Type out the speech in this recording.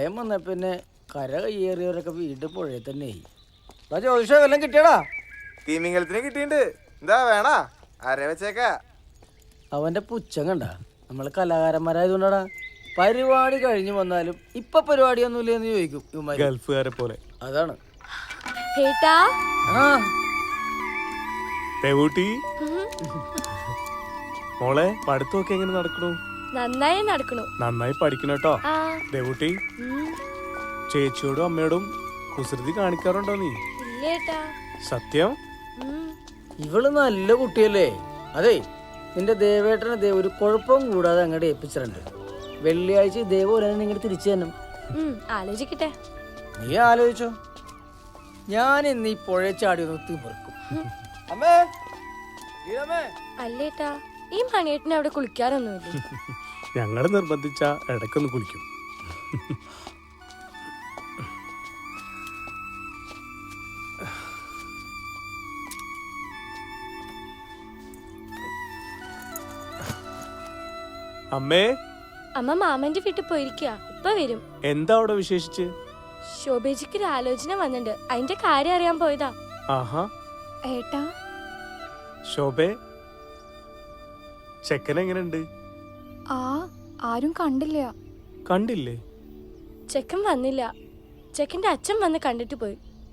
പ്രളയം വന്ന പിന്നെ കര കയ്യേറിയവരൊക്കെ വീണ്ടും പുഴയിൽ തന്നെ ചോദിച്ച വല്ലതും കിട്ടിയടാ? തീമിംഗലത്തിന് കിട്ടിയിട്ടുണ്ട്. എന്താ വേണ ആരെ വെച്ചേക്ക? അവന്റെ പുച്ഛം കണ്ട. നമ്മള് കലാകാരന്മാരായതുകൊണ്ടാടാ. പരിപാടി കഴിഞ്ഞു വന്നാലും ഇപ്പൊ പരിപാടിയൊന്നുമില്ലെന്ന് ചോദിക്കും ഗൾഫുകാരെ പോലെ. അതാണ്. മോളെ പഠിത്തമൊക്കെ എങ്ങനെ നടക്കണു? നന്നായി നടക്കണു. നന്നായി പഠിക്കണട്ടോ ദേവൂട്ടി. ചേച്ചിയോടും അമ്മയോടും കുസൃതി കാണിക്കാറുണ്ടോ നീ? സത്യം? ഇവള് നല്ല കുട്ടിയല്ലേ. അതെ, നിന്റെ ദേവേട്ടനെ ഒരു കുഴപ്പവും കൂടാതെ അങ്ങോട്ട് ഏൽപ്പിച്ചിട്ടുണ്ട്. വെള്ളിയാഴ്ച ഇതേപോലെ നിങ്ങൾ തിരിച്ചു തന്നെ ആലോചിക്കട്ടെ. നീ ആലോചിച്ചോ. ഞാൻ ഇന്ന് ഈ പുഴ ചാടി ഒന്ന് തിമിർക്കും. അല്ലേട്ടാ, ഈ മണിയേട്ടന് അവിടെ കുളിക്കാറൊന്നുമില്ല. ഞങ്ങള് നിർബന്ധിച്ച ഇടയ്ക്കൊന്ന് കുളിക്കും. അമ്മേ, അമ്മ മാമന്റെ വീട്ടിൽ പോയിരിക്കുക. ഇപ്പൊ വരും. എന്താ അവിടെ വിശേഷിച്ച്? ശോഭേജിക്ക് ഒരു ആലോചന വന്നിട്ടുണ്ട്. അതിന്റെ കാര്യം അറിയാൻ പോയതാ. ആഹാ. ഏട്ടാ, ശോഭേ, ചെക്കൻ എങ്ങനെയുണ്ട്? ആരും കണ്ടില്ല. കണ്ടില്ലേ? ചെക്കൻ വന്നില്ല. ചെക്കന്റെ അച്ഛൻ വന്ന് കണ്ടിട്ട് പോയി.